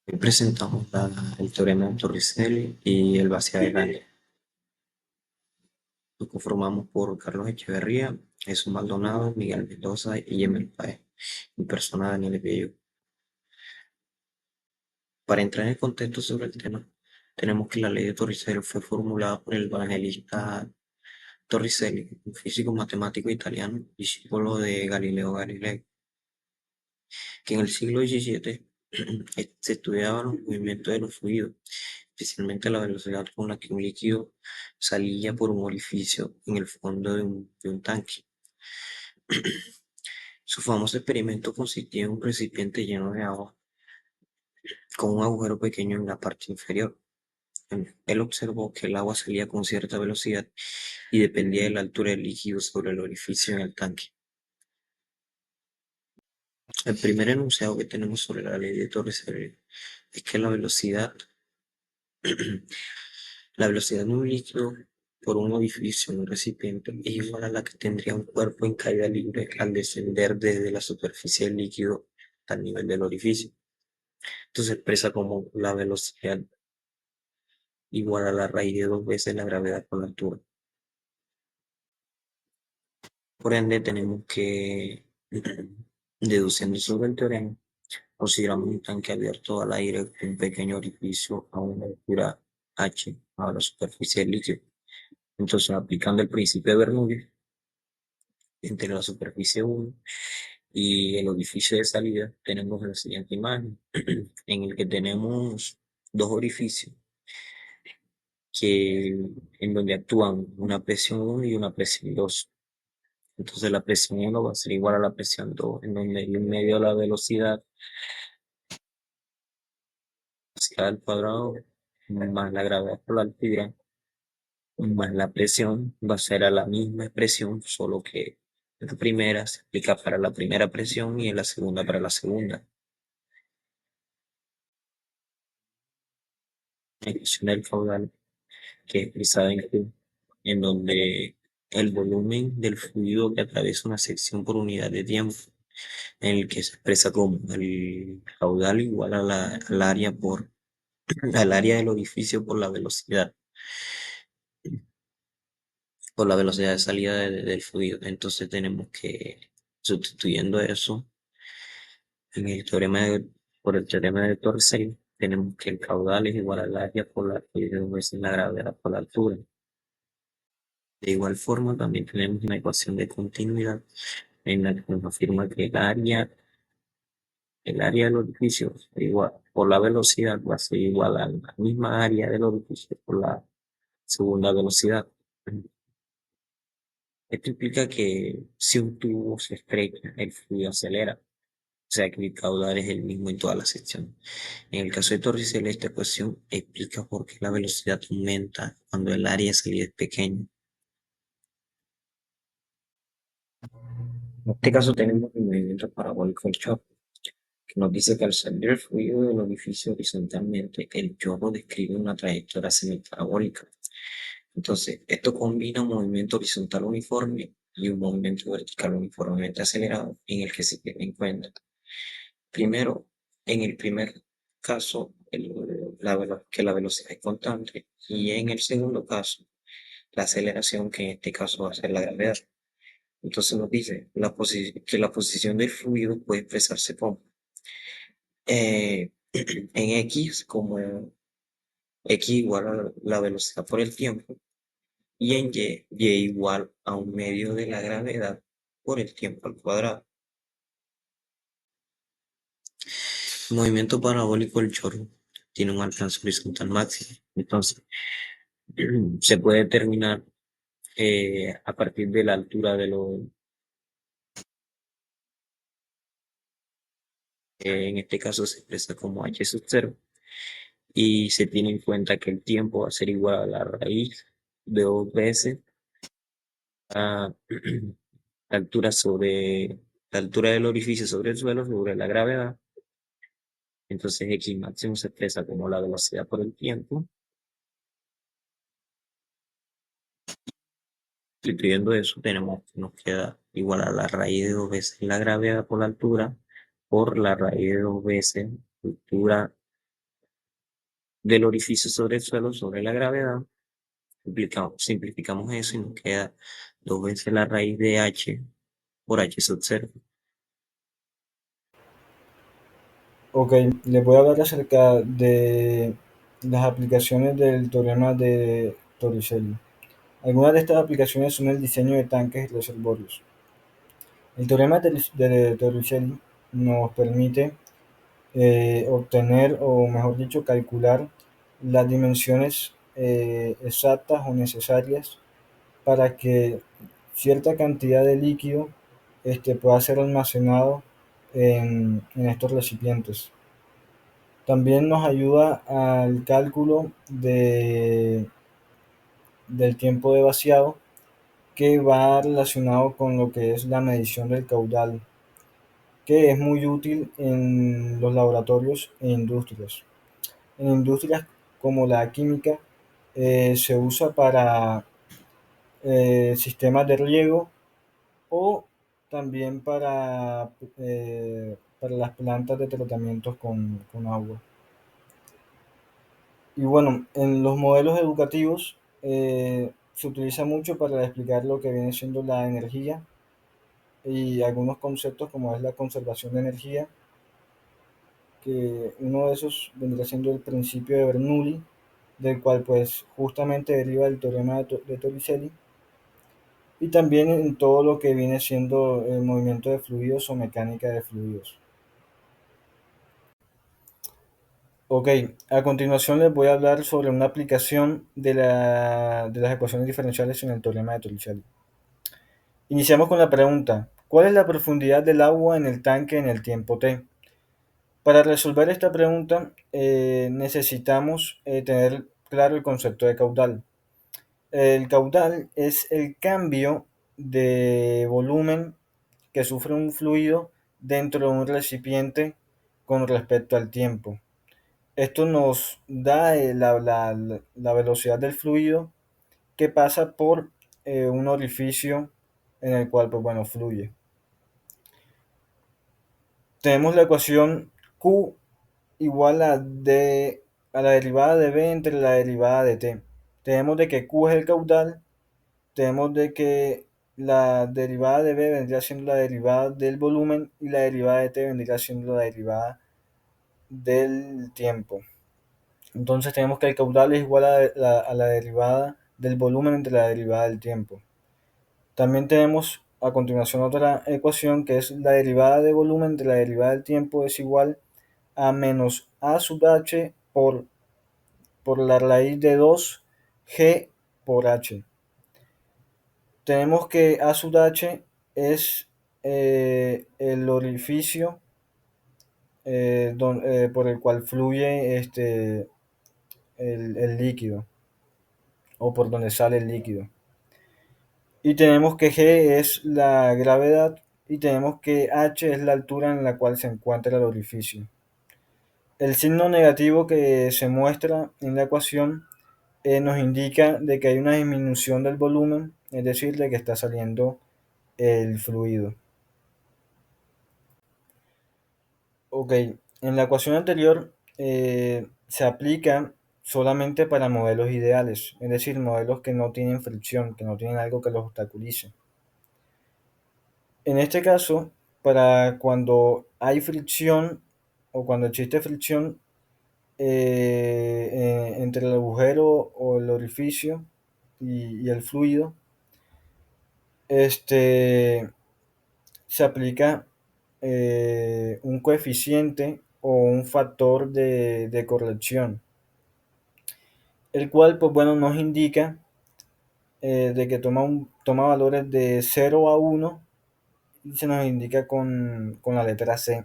Hoy presentamos el teorema de Torricelli y el vaciado del área. Nos conformamos por Carlos Echeverría, Jesús Maldonado, Miguel Mendoza y Emel Páez, mi persona Daniel Bello. Para entrar en contexto sobre el tema, tenemos que la ley de Torricelli fue formulada por el evangelista Torricelli, un físico matemático italiano, discípulo de Galileo Galilei, que en el siglo XVII se estudiaban los movimientos de los fluidos, especialmente la velocidad con la que un líquido salía por un orificio en el fondo de un tanque. Su famoso experimento consistía en un recipiente lleno de agua con un agujero pequeño en la parte inferior. Él observó que el agua salía con cierta velocidad y dependía de la altura del líquido sobre el orificio en el tanque. El primer enunciado que tenemos sobre la ley de Torres es que la velocidad de un líquido por un orificio en un recipiente es igual a la que tendría un cuerpo en caída libre al descender desde la superficie del líquido al nivel del orificio. Esto se expresa como la velocidad igual a la raíz de dos veces la gravedad por la altura. Por ende, tenemos que, deduciendo sobre el teorema, consideramos un tanque abierto al aire con un pequeño orificio a una altura h a la superficie del líquido. Entonces, aplicando el principio de Bernoulli, entre la superficie 1 y el orificio de salida, tenemos la siguiente imagen, en el que tenemos dos orificios que, en donde actúan una presión 1 y una presión 2. Entonces la presión 1 va a ser igual a la presión 2, en donde hay un medio de la velocidad al cuadrado más la gravedad por la altura más la presión va a ser a la misma expresión, solo que la primera se aplica para la primera presión y en la segunda para la segunda. La ecuación del caudal, que es expresada en Q, en donde el volumen del fluido que atraviesa una sección por unidad de tiempo, en el que se expresa como el caudal igual al área al área del orificio por la velocidad de salida del fluido. Entonces tenemos que, sustituyendo eso, en el por el teorema de Torricelli, tenemos que el caudal es igual al área por la que dos veces la gravedad por la altura. De igual forma, también tenemos una ecuación de continuidad en la que nos afirma que el área del orificio igual, por la velocidad va a ser igual a la misma área del orificio por la segunda velocidad. Esto implica que si un tubo se estrecha, el fluido acelera, o sea que el caudal es el mismo en toda la sección. En el caso de Torricelli, esta ecuación explica por qué la velocidad aumenta cuando el área de salida es pequeña. En este caso tenemos el movimiento parabólico del chorro, que nos dice que al salir el fluido del orificio horizontalmente, el chorro describe una trayectoria semiparabólica. Entonces, esto combina un movimiento horizontal uniforme y un movimiento vertical uniformemente acelerado en el que se tiene en cuenta. Primero, en el primer caso, que la velocidad es constante, y en el segundo caso, la aceleración, que en este caso va a ser la gravedad. Entonces nos dice que la posición del fluido puede expresarse como en X como X igual a la velocidad por el tiempo y en Y igual a un medio de la gravedad por el tiempo al cuadrado. El movimiento parabólico del chorro tiene un alcance horizontal máximo. Entonces, se puede determinar a partir de la altura en este caso se expresa como h sub 0, y se tiene en cuenta que el tiempo va a ser igual a la raíz de dos veces a la altura sobre la altura del orificio sobre el suelo sobre la gravedad. Entonces x máximo se expresa como la velocidad por el tiempo. Sustituyendo eso, nos queda igual a la raíz de dos veces la gravedad por la altura por la raíz de dos veces la altura del orificio sobre el suelo, sobre la gravedad, simplificamos eso y nos queda 2 veces la raíz de h por h sub cero. Ok, les voy a hablar acerca de las aplicaciones del teorema de Torricelli. Algunas de estas aplicaciones son el diseño de tanques y reservorios. El teorema de Torricelli nos permite obtener, o mejor dicho, calcular las dimensiones exactas o necesarias para que cierta cantidad de líquido pueda ser almacenado en estos recipientes. También nos ayuda al cálculo del tiempo de vaciado, que va relacionado con lo que es la medición del caudal, que es muy útil en los laboratorios e industrias. En industrias como la química se usa para sistemas de riego o también para las plantas de tratamientos con agua. Y bueno, en los modelos educativos se utiliza mucho para explicar lo que viene siendo la energía y algunos conceptos como es la conservación de energía, que uno de esos vendría siendo el principio de Bernoulli, del cual pues justamente deriva el teorema de Torricelli, y también en todo lo que viene siendo el movimiento de fluidos o mecánica de fluidos. Ok, a continuación les voy a hablar sobre una aplicación de las ecuaciones diferenciales en el teorema de Torricelli. Iniciamos con la pregunta: ¿cuál es la profundidad del agua en el tanque en el tiempo t? Para resolver esta pregunta necesitamos tener claro el concepto de caudal. El caudal es el cambio de volumen que sufre un fluido dentro de un recipiente con respecto al tiempo. Esto nos da la velocidad del fluido que pasa por un orificio en el cual pues, bueno, fluye. Tenemos la ecuación Q igual a la derivada de B entre la derivada de T. Tenemos de que Q es el caudal, tenemos de que la derivada de B vendría siendo la derivada del volumen y la derivada de T vendría siendo la derivada del tiempo. Entonces tenemos que el caudal es igual a la derivada del volumen entre la derivada del tiempo. También tenemos a continuación otra ecuación que es la derivada de volumen entre la derivada del tiempo es igual a menos a sub h por la raíz de 2g por h. Tenemos que a sub h es el orificio por el cual fluye el líquido, o por donde sale el líquido. Y tenemos que g es la gravedad y tenemos que h es la altura en la cual se encuentra el orificio. El signo negativo que se muestra en la ecuación nos indica de que hay una disminución del volumen, es decir, de que está saliendo el fluido. Ok, en la ecuación anterior se aplica solamente para modelos ideales, es decir, modelos que no tienen fricción, que no tienen algo que los obstaculice. En este caso, para cuando hay fricción o cuando existe fricción entre el agujero o el orificio y el fluido, se aplica un coeficiente o un factor de corrección, el cual pues bueno nos indica de que toma valores de 0 a 1 y se nos indica con la letra C,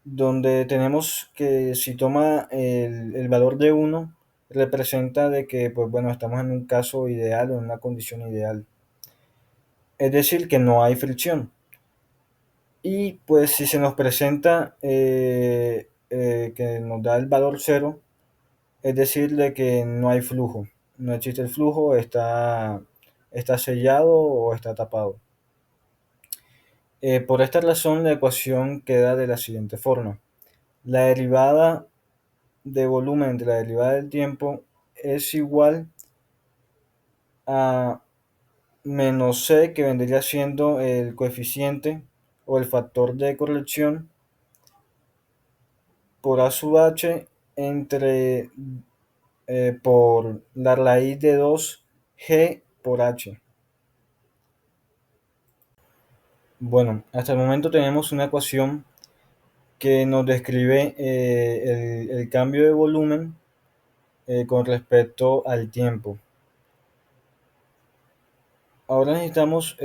donde tenemos que si toma el valor de 1 representa de que pues bueno estamos en un caso ideal o en una condición ideal, es decir que no hay fricción. Y pues si se nos presenta que nos da el valor 0, es decir de que no hay flujo, no existe el flujo, está sellado o está tapado. Por esta razón la ecuación queda de la siguiente forma: la derivada de volumen de la derivada del tiempo es igual a menos c, que vendría siendo el coeficiente o el factor de corrección, por a sub h entre por la raíz de 2g por h. Bueno, hasta el momento tenemos una ecuación que nos describe el cambio de volumen con respecto al tiempo. Ahora necesitamos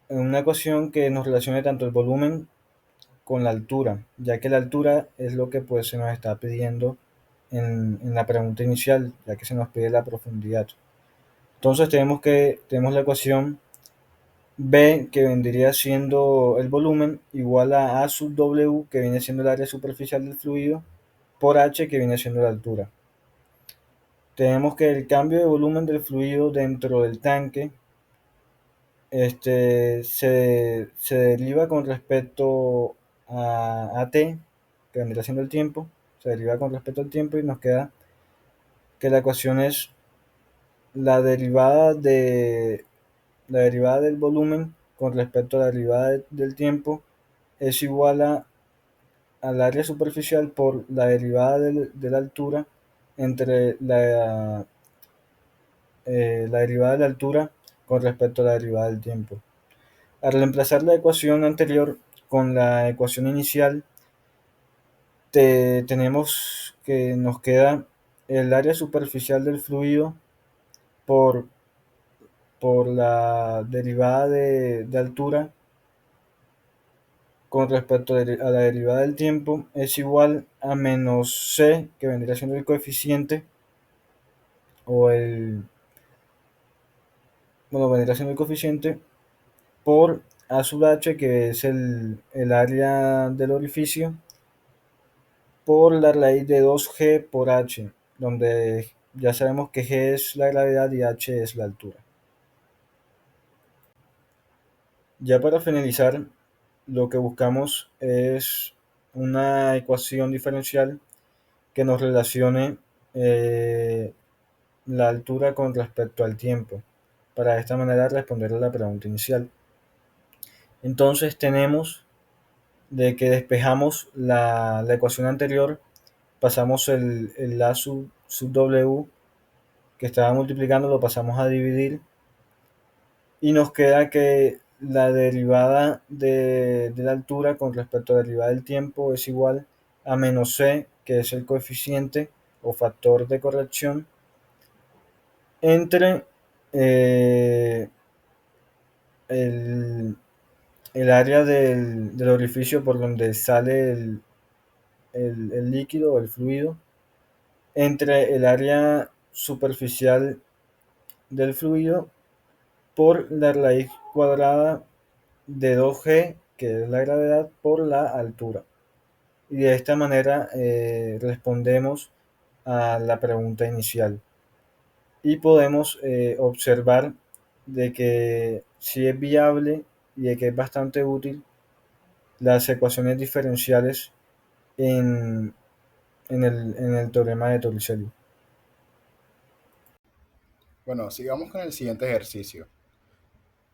una ecuación que nos relacione tanto el volumen con la altura, ya que la altura es lo que pues se nos está pidiendo en la pregunta inicial, ya que se nos pide la profundidad. Entonces tenemos la ecuación B, que vendría siendo el volumen, igual a sub W, que viene siendo el área superficial del fluido, por H, que viene siendo la altura. Tenemos que el cambio de volumen del fluido dentro del tanque se deriva con respecto a t, que vendría siendo el tiempo, se deriva con respecto al tiempo y nos queda que la ecuación es la derivada la derivada del volumen con respecto a la derivada del tiempo es igual al área superficial por la derivada de la altura entre la derivada de la altura con respecto a la derivada del tiempo. Al reemplazar la ecuación anterior con la ecuación inicial, tenemos que nos queda el área superficial del fluido por, por la derivada de altura con respecto a la derivada del tiempo es igual a menos c, que vendría siendo el coeficiente o vendría siendo el coeficiente por a sub h, que es el área del orificio, por la raíz de 2g por h, donde ya sabemos que g es la gravedad y h es la altura. Ya para finalizar, lo que buscamos es una ecuación diferencial que nos relacione la altura con respecto al tiempo, para de esta manera responder a la pregunta inicial. Entonces tenemos de que despejamos la ecuación anterior, pasamos el A sub W que estaba multiplicando, lo pasamos a dividir y nos queda que la derivada de la altura con respecto a la derivada del tiempo es igual a menos c, que es el coeficiente o factor de corrección, entre eh, el, el área del orificio por donde sale el líquido o el fluido, entre el área superficial del fluido por la raíz cuadrada de 2g, que es la gravedad, por la altura. Y de esta manera respondemos a la pregunta inicial. Y podemos observar de que sí es viable y de que es bastante útil las ecuaciones diferenciales en, en el teorema de Torricelli. Bueno, sigamos con el siguiente ejercicio.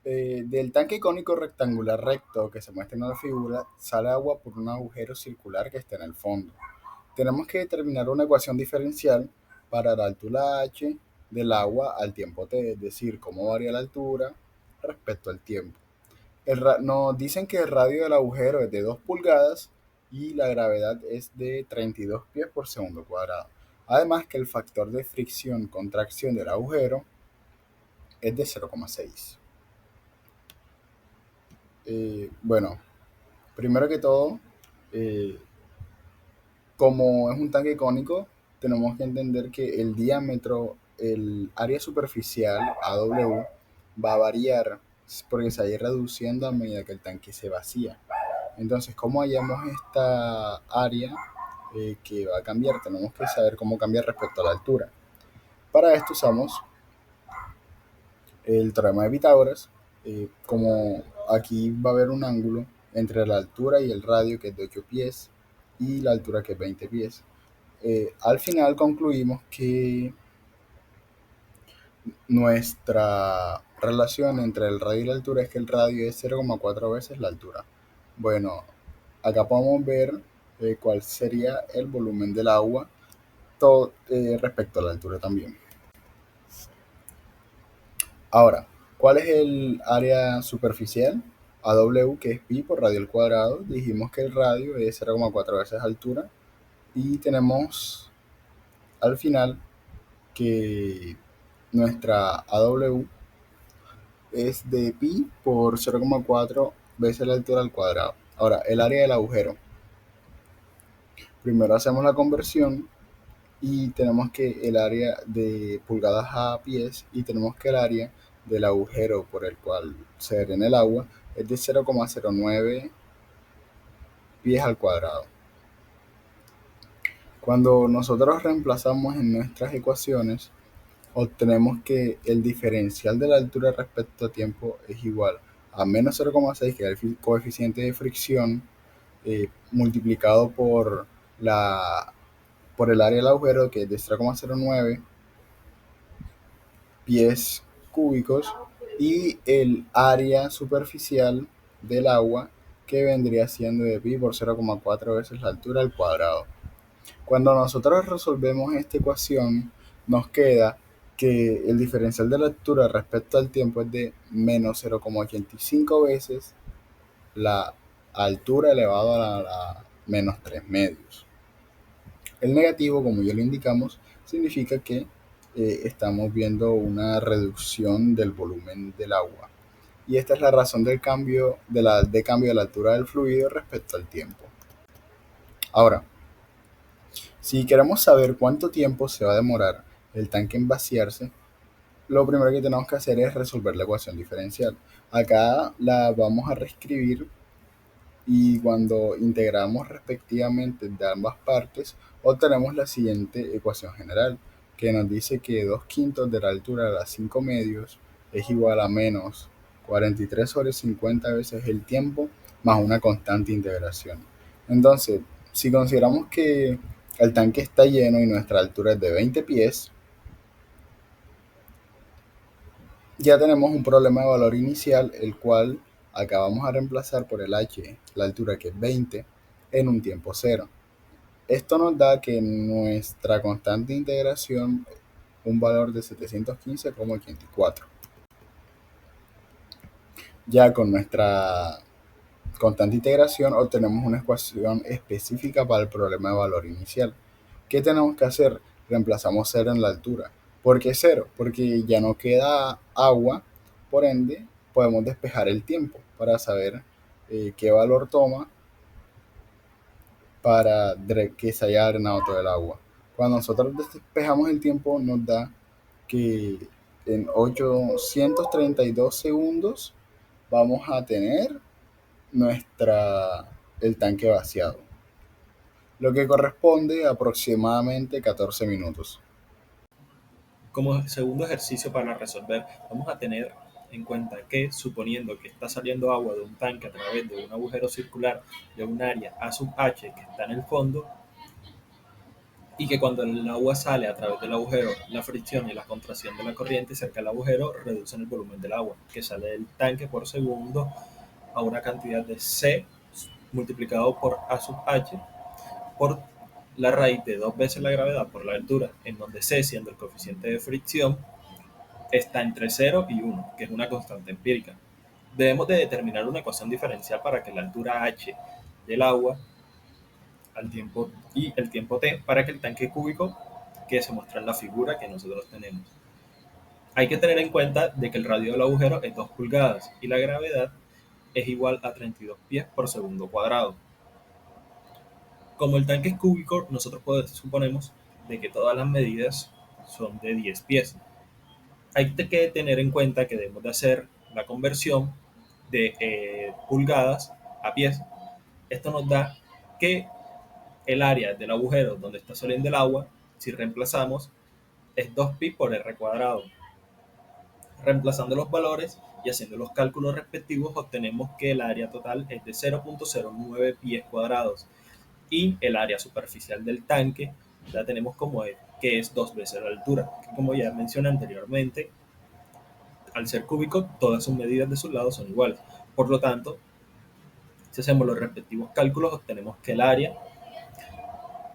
Del tanque cónico rectangular recto que se muestra en la figura, sale agua por un agujero circular que está en el fondo. Tenemos que determinar una ecuación diferencial para la altura h del agua al tiempo t, es decir, cómo varía la altura respecto al tiempo. Nos dicen que el radio del agujero es de 2 pulgadas y la gravedad es de 32 pies por segundo cuadrado. Además que el factor de fricción-contracción del agujero es de 0,6. Bueno, primero que todo, eh, como es un tanque cónico, tenemos que entender que el diámetro, el área superficial, AW, va a variar porque se va a ir reduciendo a medida que el tanque se vacía. Entonces, ¿cómo hallamos esta área que va a cambiar? Tenemos que saber cómo cambiar respecto a la altura. Para esto usamos el teorema de Pitágoras. Como aquí va a haber un ángulo entre la altura y el radio que es de 8 pies y la altura que es 20 pies. Al final concluimos que nuestra relación entre el radio y la altura es que el radio es 0,4 veces la altura. Bueno, acá podemos ver cuál sería el volumen del agua respecto a la altura también. Ahora, ¿cuál es el área superficial? AW, que es pi por radio al cuadrado. Dijimos que el radio es 0,4 veces altura. Y tenemos al final que nuestra AW es de pi por 0,4 veces la altura al cuadrado. Ahora, el área del agujero. Primero hacemos la conversión y tenemos que el área de pulgadas a pies y tenemos que el área del agujero por el cual se drena el agua es de 0,09 pies al cuadrado. Cuando nosotros reemplazamos en nuestras ecuaciones, obtenemos que el diferencial de la altura respecto a tiempo es igual a menos 0,6, que es el coeficiente de fricción, multiplicado por el área del agujero, que es de 0,09 pies cúbicos, y el área superficial del agua, que vendría siendo de pi por 0,4 veces la altura al cuadrado. Cuando nosotros resolvemos esta ecuación, nos queda que el diferencial de la altura respecto al tiempo es de menos 0,85 veces la altura elevado a la menos 3 medios. El negativo, como ya lo indicamos, significa que estamos viendo una reducción del volumen del agua. Y esta es la razón del cambio de la altura del fluido respecto al tiempo. Ahora, si queremos saber cuánto tiempo se va a demorar el tanque en vaciarse, lo primero que tenemos que hacer es resolver la ecuación diferencial. Acá la vamos a reescribir y cuando integramos respectivamente de ambas partes, obtenemos la siguiente ecuación general, que nos dice que 2/5 de la altura de las 5 medios es igual a menos 43 sobre 50 veces el tiempo más una constante integración. Entonces, si consideramos que el tanque está lleno y nuestra altura es de 20 pies, ya tenemos un problema de valor inicial, el cual acá vamos a reemplazar por el h, la altura que es 20, en un tiempo cero. Esto nos da que nuestra constante de integración un valor de 715,84. Ya con nuestra constante de integración obtenemos una ecuación específica para el problema de valor inicial. ¿Qué tenemos que hacer? Reemplazamos 0 en la altura. ¿Por qué 0? Porque ya no queda agua, por ende podemos despejar el tiempo para saber qué valor toma para que se haya drenado todo el agua. Cuando nosotros despejamos el tiempo nos da que en 832 segundos vamos a tener el tanque vaciado, lo que corresponde a aproximadamente 14 minutos. Como segundo ejercicio para resolver, vamos a tener en cuenta que, suponiendo que está saliendo agua de un tanque a través de un agujero circular de un área A sub H que está en el fondo, y que cuando el agua sale a través del agujero, la fricción y la contracción de la corriente cerca del agujero reducen el volumen del agua que sale del tanque por segundo a una cantidad de C multiplicado por A sub H por la raíz de 2 veces la gravedad por la altura, en donde C, siendo el coeficiente de fricción, está entre 0 y 1, que es una constante empírica. Debemos de determinar una ecuación diferencial para que la altura h del agua al tiempo y el tiempo t para que el tanque cúbico que se muestra en la figura que nosotros tenemos. Hay que tener en cuenta de que el radio del agujero es 2 pulgadas y la gravedad es igual a 32 pies por segundo cuadrado. Como el tanque es cúbico, nosotros suponemos de que todas las medidas son de 10 pies. Hay que tener en cuenta que debemos de hacer la conversión de pulgadas a pies. Esto nos da que el área del agujero donde está saliendo el agua, si reemplazamos, es 2pi por r cuadrado. Reemplazando los valores y haciendo los cálculos respectivos, obtenemos que el área total es de 0,09 pies cuadrados. y el área superficial del tanque la tenemos como que es 2 veces la altura, que como ya mencioné anteriormente, al ser cúbico, todas sus medidas de sus lados son iguales. Por lo tanto, si hacemos los respectivos cálculos, obtenemos que el área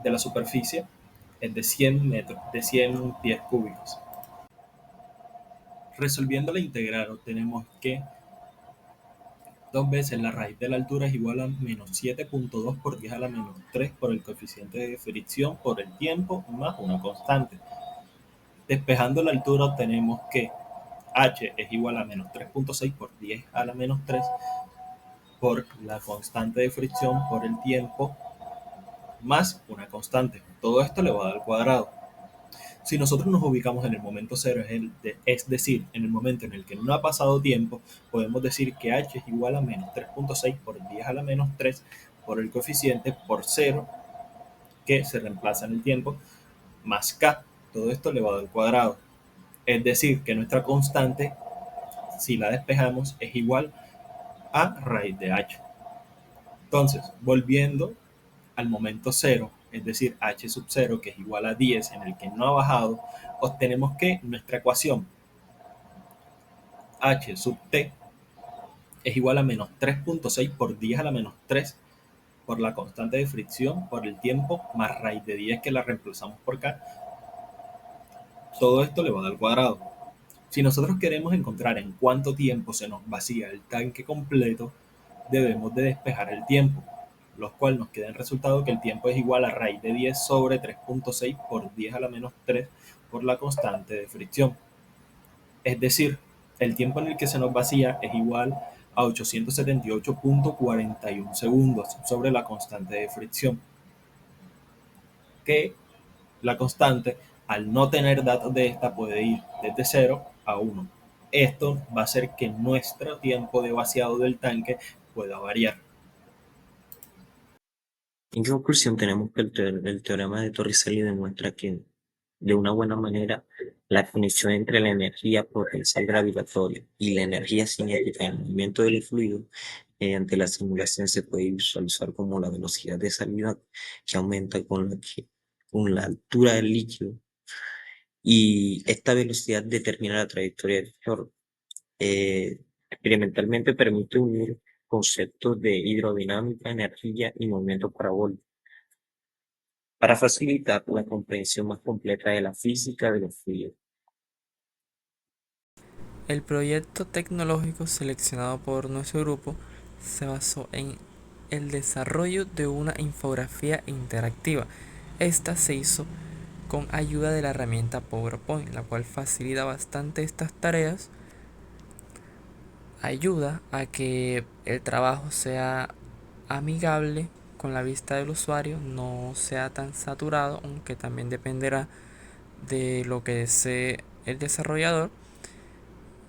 de la superficie es de 100 metros, de 100 pies cúbicos. Resolviendo la integral, obtenemos que 2 veces la raíz de la altura es igual a menos 7.2 por 10 a la menos 3 por el coeficiente de fricción por el tiempo más una constante. Despejando la altura obtenemos que h es igual a menos 3.6 por 10 a la menos 3 por la constante de fricción por el tiempo más una constante. Todo esto elevado al cuadrado. Si nosotros nos ubicamos en el momento cero, es decir, en el momento en el que no ha pasado tiempo, podemos decir que h es igual a menos 3.6 por 10 a la menos 3 por el coeficiente por 0, que se reemplaza en el tiempo, más k, todo esto elevado al cuadrado. Es decir, que nuestra constante, si la despejamos, es igual a raíz de h. Entonces, volviendo al momento cero, es decir, h sub 0, que es igual a 10, en el que no ha bajado, obtenemos que nuestra ecuación h sub t es igual a menos 3.6 por 10 a la menos 3 por la constante de fricción por el tiempo más raíz de 10 que la reemplazamos por k. Todo esto elevado al cuadrado. Si nosotros queremos encontrar en cuánto tiempo se nos vacía el tanque completo, debemos de despejar el tiempo, lo cual nos queda en resultado que el tiempo es igual a raíz de 10 sobre 3.6 por 10 a la menos 3 por la constante de fricción. Es decir, el tiempo en el que se nos vacía es igual a 878.41 segundos sobre la constante de fricción, que la constante, al no tener datos de esta, puede ir desde 0 a 1. Esto va a hacer que nuestro tiempo de vaciado del tanque pueda variar. En conclusión, tenemos que el teorema de Torricelli demuestra que, de una buena manera, la conexión entre la energía potencial gravitatoria y la energía cinética en el movimiento del fluido mediante la simulación se puede visualizar como la velocidad de salida que aumenta con la altura del líquido, y esta velocidad determina la trayectoria del chorro. Experimentalmente permite unir conceptos de hidrodinámica, energía y movimiento parabólico para facilitar la comprensión más completa de la física de los fluidos. El proyecto tecnológico seleccionado por nuestro grupo se basó en el desarrollo de una infografía interactiva. Esta se hizo con ayuda de la herramienta PowerPoint, la cual facilita bastante estas tareas, ayuda a que el trabajo sea amigable con la vista del usuario, no sea tan saturado, aunque también dependerá de lo que desee el desarrollador,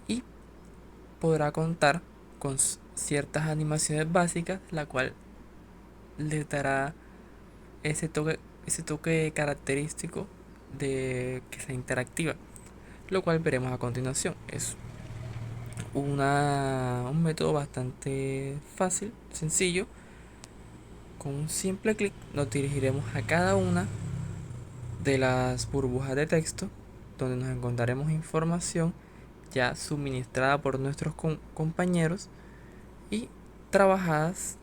y podrá contar con ciertas animaciones básicas, la cual le dará ese toque característico de que sea interactiva, lo cual veremos a continuación. Es un método bastante fácil, sencillo. Con un simple clic nos dirigiremos a cada una de las burbujas de texto donde nos encontraremos información ya suministrada por nuestros compañeros y trabajadas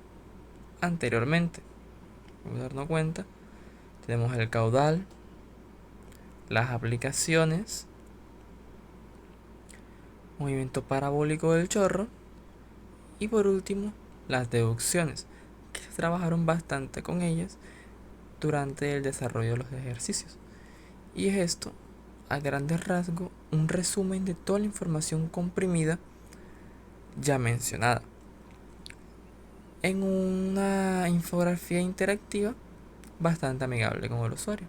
anteriormente. Vamos a darnos cuenta, tenemos el caudal, las aplicaciones, movimiento parabólico del chorro y por último las deducciones, que se trabajaron bastante con ellas durante el desarrollo de los ejercicios. Y es esto, a grandes rasgos, un resumen de toda la información comprimida ya mencionada en una infografía interactiva bastante amigable con el usuario.